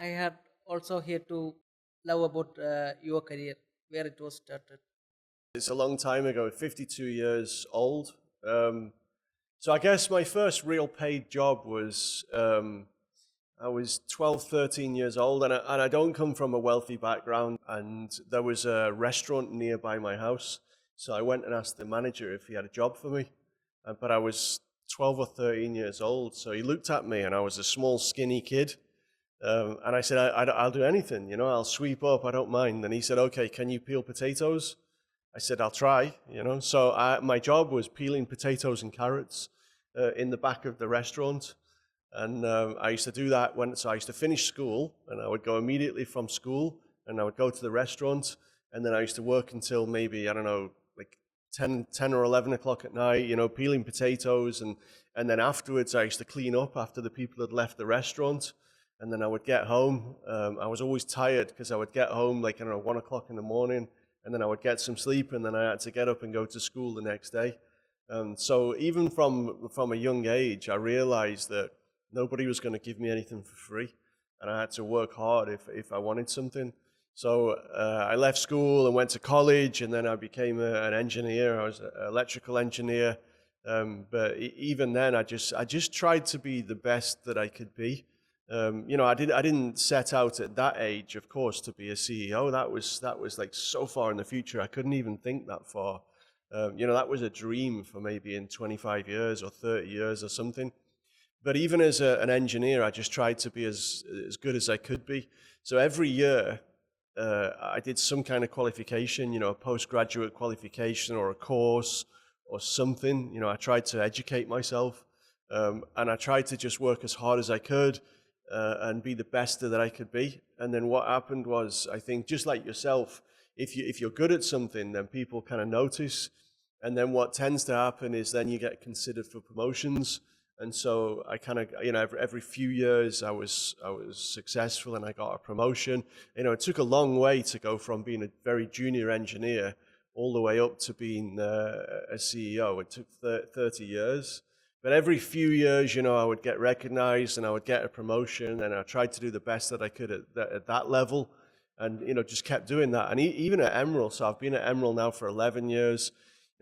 I had also here to love about your career, where it was started. It's a long time ago, 52 years old. So I guess my first real paid job was, I was 12, 13 years old, and I don't come from a wealthy background, and there was a restaurant nearby my house. So I went and asked the manager if he had a job for me, but I was 12 or 13 years old. So he looked at me, and I was a small, skinny kid. And I said, I'll do anything, I'll sweep up, I don't mind. And he said, okay, can you peel potatoes? I said, I'll try, So my job was peeling potatoes and carrots in the back of the restaurant. And I used to do that so I used to finish school, and I would go immediately from school, and I would go to the restaurant, and then I used to work until maybe, I don't know, like 10 or 11 o'clock at night, peeling potatoes. And then afterwards, I used to clean up after the people had left the restaurant. And then I would get home. I was always tired because I would get home like, I don't know, 1 o'clock in the morning, and then I would get some sleep, and then I had to get up and go to school the next day. So even from a young age, I realized that nobody was going to give me anything for free, and I had to work hard if I wanted something. So I left school and went to college, and then I became an engineer. I was an electrical engineer. But even then, I just tried to be the best that I could be. I didn't set out at that age, of course, to be a CEO. That was like so far in the future. I couldn't even think that far. That was a dream for maybe in 25 years or 30 years or something. But even as an engineer, I just tried to be as good as I could be. So every year, I did some kind of qualification, a postgraduate qualification or a course or something. I tried to educate myself, and I tried to just work as hard as I could. And be the best that I could be. And then what happened was, I think, just like yourself, if you're good at something, then people kind of notice. And then what tends to happen is then you get considered for promotions. And so I kind of, every few years I was successful, and I got a promotion. It took a long way to go from being a very junior engineer all the way up to being a CEO. It took 30 years. But every few years, I would get recognized, and I would get a promotion, and I tried to do the best that I could at that level, and just kept doing that. And even at Emrill, so I've been at Emrill now for 11 years.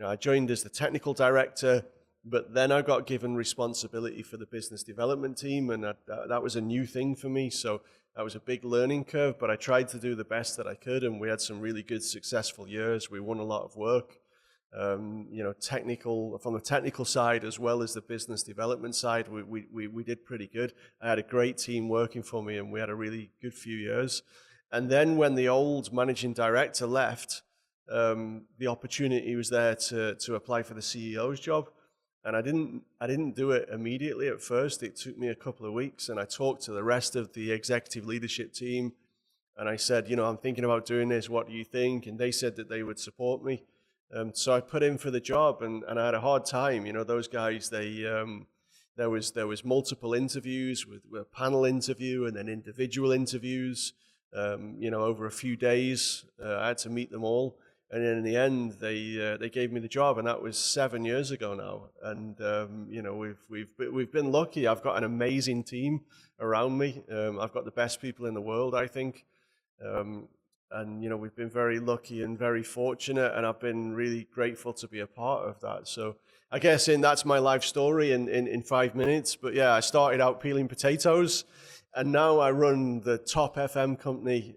I joined as the technical director, but then I got given responsibility for the business development team, and that was a new thing for me. So that was a big learning curve, but I tried to do the best that I could, and we had some really good, successful years. We won a lot of work. From the technical side as well as the business development side, we did pretty good. I had a great team working for me, and we had a really good few years. And then when the old managing director left, the opportunity was there to apply for the CEO's job. And I didn't do it immediately at first. It took me a couple of weeks, and I talked to the rest of the executive leadership team, and I said, I'm thinking about doing this. What do you think? And they said that they would support me. So I put in for the job, and I had a hard time. Those guys, there was multiple interviews with a panel interview and then individual interviews, over a few days. I had to meet them all. And then in the end, they gave me the job, and that was 7 years ago now. And we've been lucky. I've got an amazing team around me. I've got the best people in the world, I think. And we've been very lucky and very fortunate, and I've been really grateful to be a part of that. So I guess that's my life story in 5 minutes. But yeah, I started out peeling potatoes, and now I run the top FM company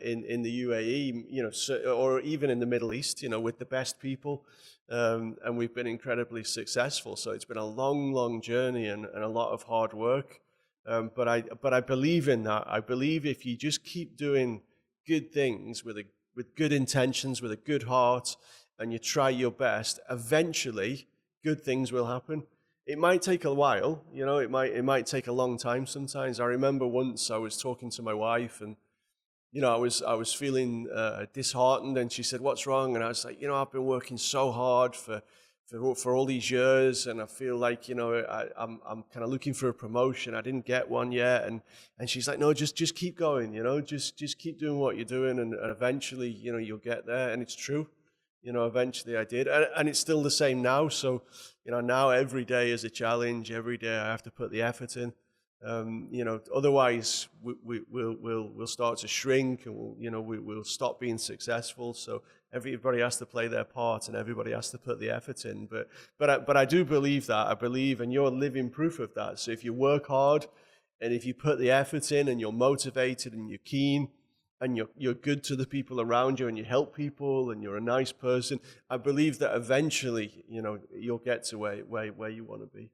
in the UAE, or even in the Middle East, with the best people, and we've been incredibly successful. So it's been a long journey and a lot of hard work. But I believe in that. I believe if you just keep doing good things with good intentions, with a good heart, and you try your best, eventually good things will happen. It might take a while, it might take a long time sometimes. I remember once I was talking to my wife, and I was feeling disheartened, and she said, "What's wrong?" And I was like, "I've been working so hard for all these years, and I feel like I'm kind of looking for a promotion. I didn't get one yet." And she's like, "No, just keep going, just keep doing what you're doing, and eventually you'll get there." And it's true, eventually I did, and it's still the same now. So now every day is a challenge. Every day I have to put the effort in. Otherwise we'll start to shrink, and we'll stop being successful. So everybody has to play their part, and everybody has to put the effort in. But I do believe that. I believe, and you're living proof of that. So if you work hard, and if you put the effort in, and you're motivated, and you're keen, and you're good to the people around you, and you help people, and you're a nice person, I believe that eventually, you'll get to where you want to be.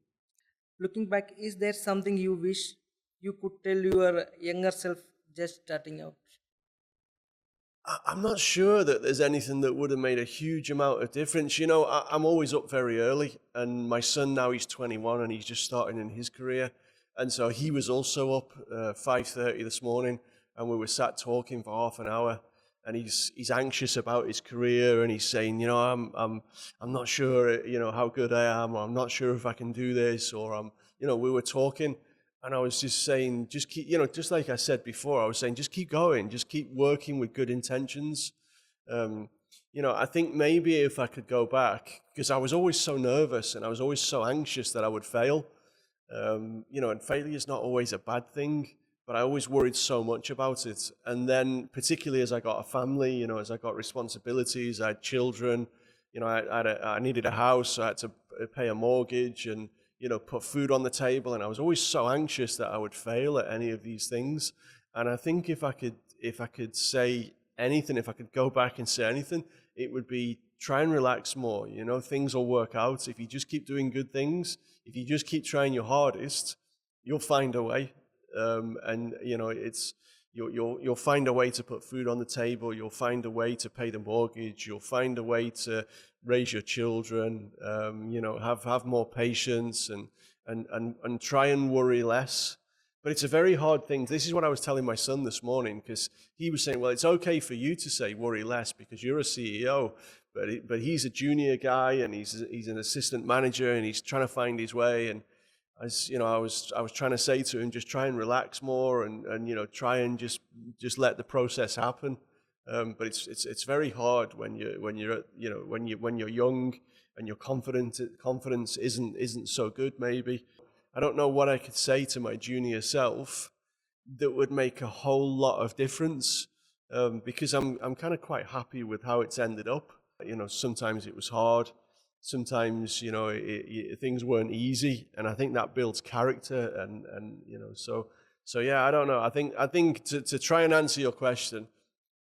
Looking back, is there something you wish you could tell your younger self just starting out? I'm not sure that there's anything that would have made a huge amount of difference. I'm always up very early, and my son now, he's 21, and he's just starting in his career. And so he was also up 5:30 this morning, and we were sat talking for half an hour. And he's anxious about his career, and he's saying, I'm not sure, how good I am, or I'm not sure if I can do this, or we were talking, and I was just saying, just keep, just like I said before, I was saying, just keep going, just keep working with good intentions. I think maybe if I could go back, because I was always so nervous and I was always so anxious that I would fail, and failure is not always a bad thing. But I always worried so much about it. And then particularly as I got a family, as I got responsibilities, I had children, I needed a house, so I had to pay a mortgage and, put food on the table. And I was always so anxious that I would fail at any of these things. And I think if I could say anything, if I could go back and say anything, it would be try and relax more. Things will work out. If you just keep doing good things, if you just keep trying your hardest, you'll find a way. You'll find a way to put food on the table. You'll find a way to pay the mortgage. You'll find a way to raise your children. Have more patience and try and worry less. But it's a very hard thing. This is what I was telling my son this morning, because he was saying, well, it's okay for you to say worry less because you're a CEO, but he's a junior guy, and he's an assistant manager, and he's trying to find his way. And I was trying to say to him, just try and relax more, and try and just let the process happen. But it's very hard when you're young and your confidence isn't so good. Maybe I don't know what I could say to my junior self that would make a whole lot of difference, because I'm kind of quite happy with how it's ended up. Sometimes it was hard. Sometimes, things weren't easy, and I think that builds character, and so yeah, I don't know. I think to try and answer your question,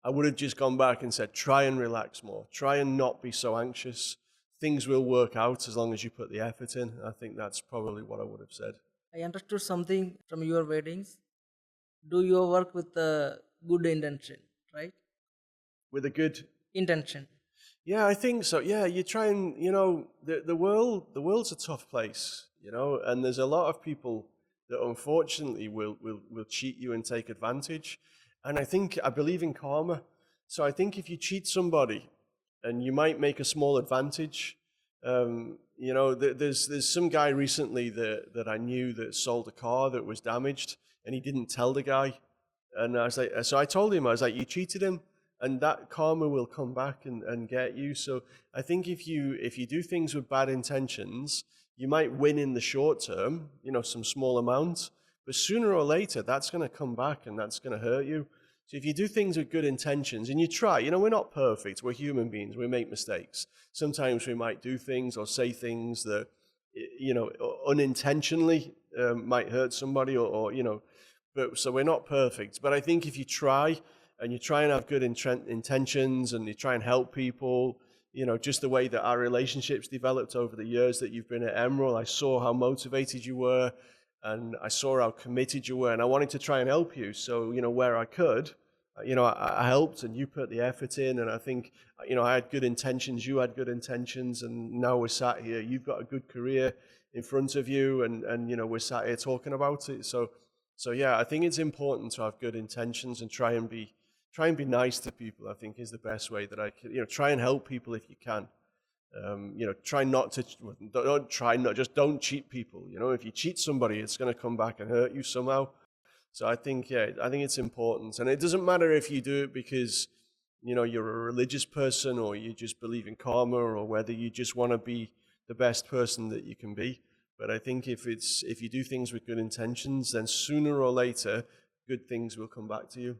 I would have just gone back and said, try and relax more, try and not be so anxious. Things will work out as long as you put the effort in. I think that's probably what I would have said. I understood something from your weddings. Do your work with a good intention, right? With a good intention. Yeah, I think so. Yeah, you try and, the world's a tough place, and there's a lot of people that unfortunately will cheat you and take advantage. And I believe in karma. So I think if you cheat somebody and you might make a small advantage, there's some guy recently that I knew that sold a car that was damaged, and he didn't tell the guy. And I was like, so I told him, I was like, you cheated him, and that karma will come back and get you. So I think if you do things with bad intentions, you might win in the short term, some small amount, but sooner or later that's going to come back and that's going to hurt you. So if you do things with good intentions and you try, we're not perfect, we're human beings, we make mistakes. Sometimes we might do things or say things that, unintentionally might hurt somebody but so we're not perfect. But I think if you try, and you try and have good intentions, and you try and help people, just the way that our relationships developed over the years that you've been at Emrill, I saw how motivated you were, and I saw how committed you were, and I wanted to try and help you. So, where I could, I helped, and you put the effort in, and I think, I had good intentions, you had good intentions, and now we're sat here. You've got a good career in front of you, and we're sat here talking about it. So yeah, I think it's important to have good intentions and try and be nice to people. I think is the best way that I can, try and help people if you can. Try not to, don't cheat people. If you cheat somebody, it's going to come back and hurt you somehow. So I think it's important. And it doesn't matter if you do it because, you're a religious person, or you just believe in karma, or whether you just want to be the best person that you can be. But I think if you do things with good intentions, then sooner or later, good things will come back to you.